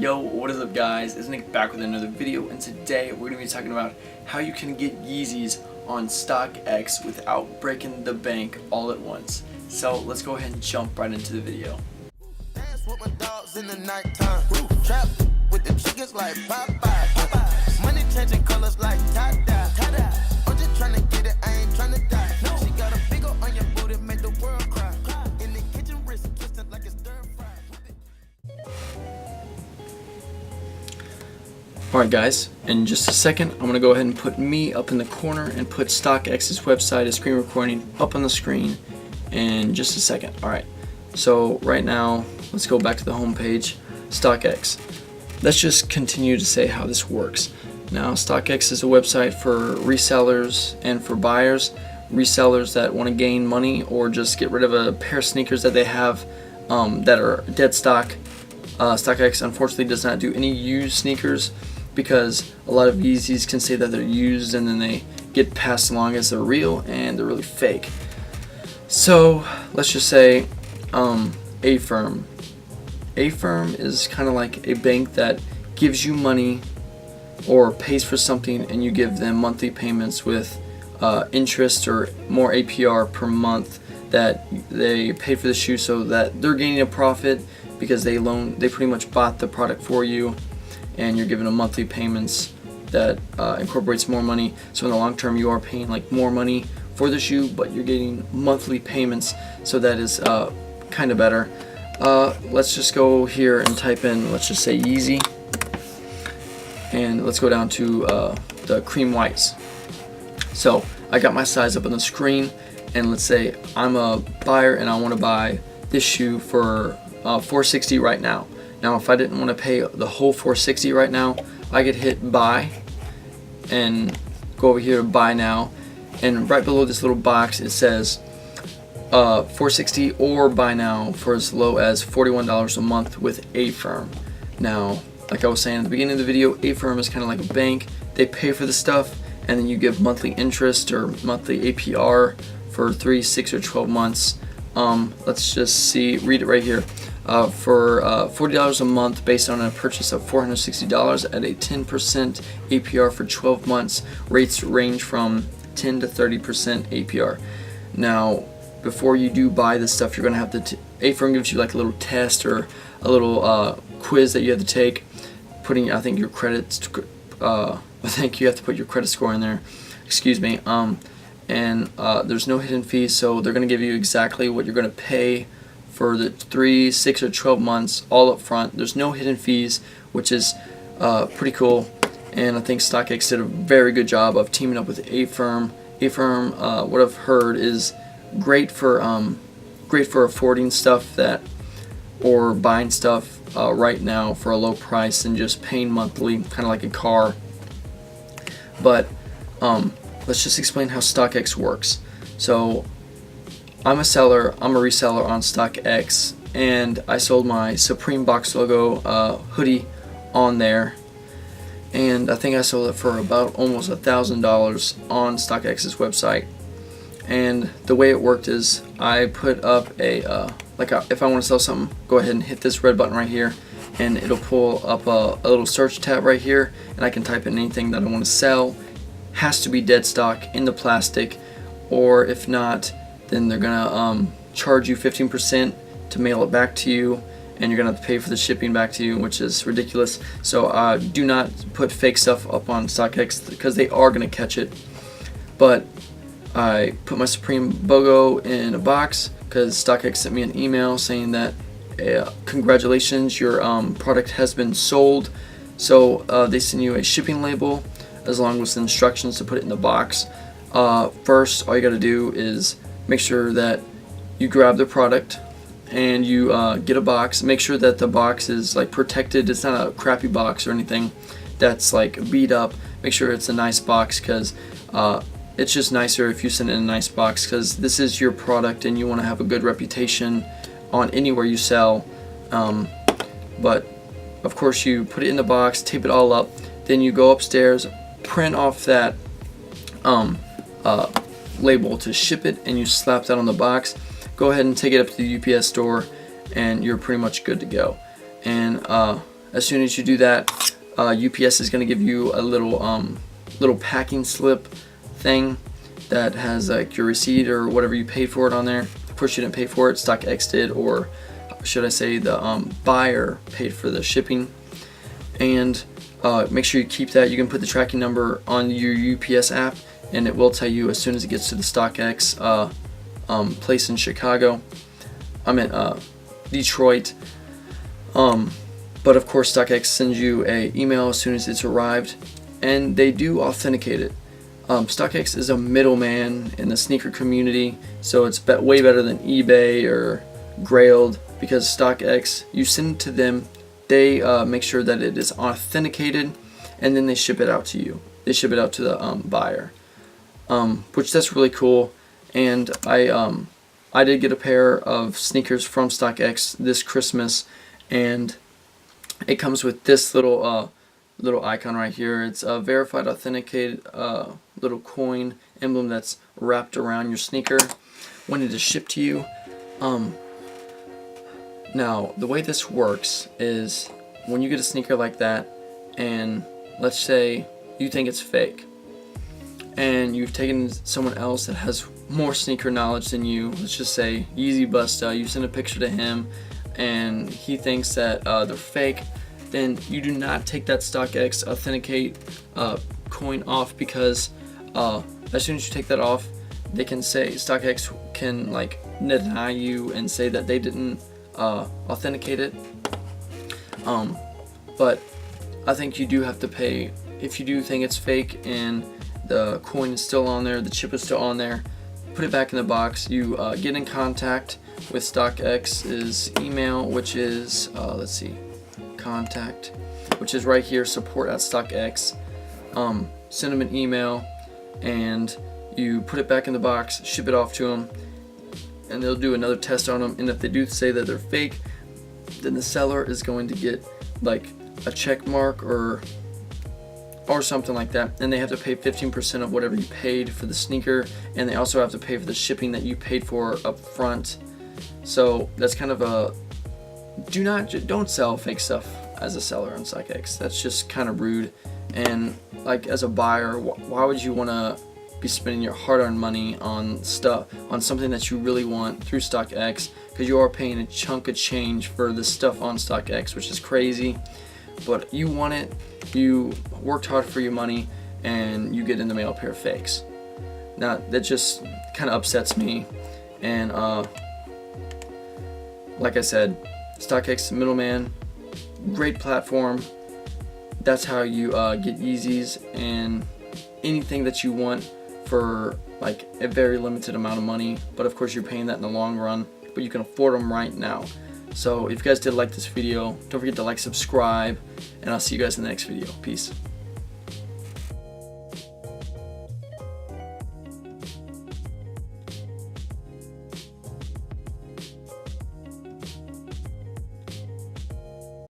Yo, what is up guys? It's Nick back with another video, and today we're going to be talking about how you can get Yeezys on StockX without breaking the bank all at once. So let's go ahead and jump right into the video. Dance with my dogs in the nighttime. Trap with the chickens like Popeye. Money changing colors like tie-dye. I'm just trying to get it, I ain't trying to die. She got a big ol' on your booty, make the world cry. In the kitchen, wrist twisted like a stir fry. Alright guys, in just a second I'm going to go ahead and put me up in the corner and put StockX's website, a screen recording, up on the screen in just a second. Alright, so right now let's go back to the home page, StockX. Let's just continue to say how this works. Now StockX is a website for resellers and for buyers. Resellers that want to gain money or just get rid of a pair of sneakers that they have that are dead stock. StockX unfortunately does not do any used sneakers, because a lot of Yeezys can say that they're used and then they get passed along as they're real and they're really fake. So let's just say Affirm. Affirm is kind of like a bank that gives you money or pays for something, and you give them monthly payments with interest or more APR per month that they pay for the shoe, so that they're gaining a profit because they pretty much bought the product for you, and you're giving them monthly payments that incorporates more money. So in the long term you are paying like more money for the shoe, but you're getting monthly payments, so that is kind of better. Let's just go here and type in, let's just say Yeezy, and let's go down to the cream whites. So I got my size up on the screen, and let's say I'm a buyer and I want to buy this shoe for $460 right now. Now if I didn't want to pay the whole $460 right now, I could hit buy and go over here to buy now, and right below this little box it says $460 or buy now for as low as $41 a month with Affirm. Now like I was saying at the beginning of the video, Affirm is kind of like a bank. They pay for the stuff and then you give monthly interest or monthly APR for 3, 6, or 12 months. Let's just read it right here. For $40 a month based on a purchase of $460 at a 10% APR for 12 months. Rates range from 10 to 30% APR. Now, before you do buy this stuff, you're going to have to, Affirm gives you like a little test or a little quiz that you have to take, putting, I think, your credits, I think you have to put your credit score in there, excuse me, and there's no hidden fees, so they're going to give you exactly what you're going to pay for the 3, 6, or 12 months all up front. There's no hidden fees, which is pretty cool, and I think StockX did a very good job of teaming up with Affirm. Affirm, what I've heard, is great for affording stuff that, or buying stuff right now for a low price and just paying monthly, kind of like a car. But let's just explain how StockX works. So I'm a reseller on StockX, and I sold my Supreme box logo hoodie on there, and I think I sold it for about almost $1,000 on StockX's website. And the way it worked is I put up if I want to sell something, go ahead and hit this red button right here, and it'll pull up a little search tab right here, and I can type in anything that I want to sell. Has to be dead stock in the plastic, or if not, then they're gonna charge you 15% to mail it back to you, and you're gonna have to pay for the shipping back to you, which is ridiculous. So do not put fake stuff up on StockX, because they are gonna catch it. But I put my Supreme logo in a box because StockX sent me an email saying that congratulations, your product has been sold. So they send you a shipping label as long as the instructions to put it in the box. First, all you got to do is make sure that you grab the product and you get a box. Make sure that the box is like protected. It's not a crappy box or anything that's like beat up. Make sure it's a nice box, because it's just nicer if you send in a nice box, because this is your product and you want to have a good reputation on anywhere you sell. But of course you put it in the box, tape it all up, then you go upstairs, print off that label to ship it, and you slap that on the box. Go ahead and take it up to the UPS store, and you're pretty much good to go. And as soon as you do that, UPS is going to give you a little packing slip thing that has like your receipt or whatever you paid for it on there. Of course, you didn't pay for it, StockX did, or should I say the buyer paid for the shipping. And make sure you keep that. You can put the tracking number on your UPS app, and it will tell you as soon as it gets to the StockX place in Chicago. I'm in Detroit. But of course, StockX sends you an email as soon as it's arrived, and they do authenticate it. StockX is a middleman in the sneaker community, so it's way better than eBay or Grailed, because StockX, you send it to them, they make sure that it is authenticated, and then they ship it out to you. They ship it out to the buyer, which that's really cool. And I did get a pair of sneakers from StockX this Christmas, and it comes with this little icon right here. It's a verified, authenticated little coin emblem that's wrapped around your sneaker when it is shipped to you. Now, the way this works is when you get a sneaker like that, and let's say you think it's fake, and you've taken someone else that has more sneaker knowledge than you, let's just say Yeezy Busta, you send a picture to him, and he thinks that they're fake, then you do not take that StockX authenticate coin off, because as soon as you take that off, they can say, StockX can like deny you and say that they didn't authenticate it. But I think you do have to pay if you do think it's fake and the coin is still on there, the chip is still on there. Put it back in the box. You get in contact with StockX's email, which is let's see, contact, which is right here, support@StockX. Send them an email, and you put it back in the box, ship it off to them, and they'll do another test on them. And if they do say that they're fake, then the seller is going to get like a check mark or something like that, and they have to pay 15% of whatever you paid for the sneaker, and they also have to pay for the shipping that you paid for up front. So that's kind of a don't sell fake stuff as a seller on StockX. That's just kind of rude. And like as a buyer, why would you want to be spending your hard-earned money on something that you really want through StockX, because you are paying a chunk of change for this stuff on StockX, which is crazy. But you want it, you worked hard for your money, and you get in the mail a pair of fakes. Now that just kind of upsets me. And like I said, StockX middleman, great platform. That's how you get Yeezys and anything that you want for like a very limited amount of money. But of course you're paying that in the long run, but you can afford them right now. So if you guys did like this video, don't forget to like, subscribe, and I'll see you guys in the next video. Peace.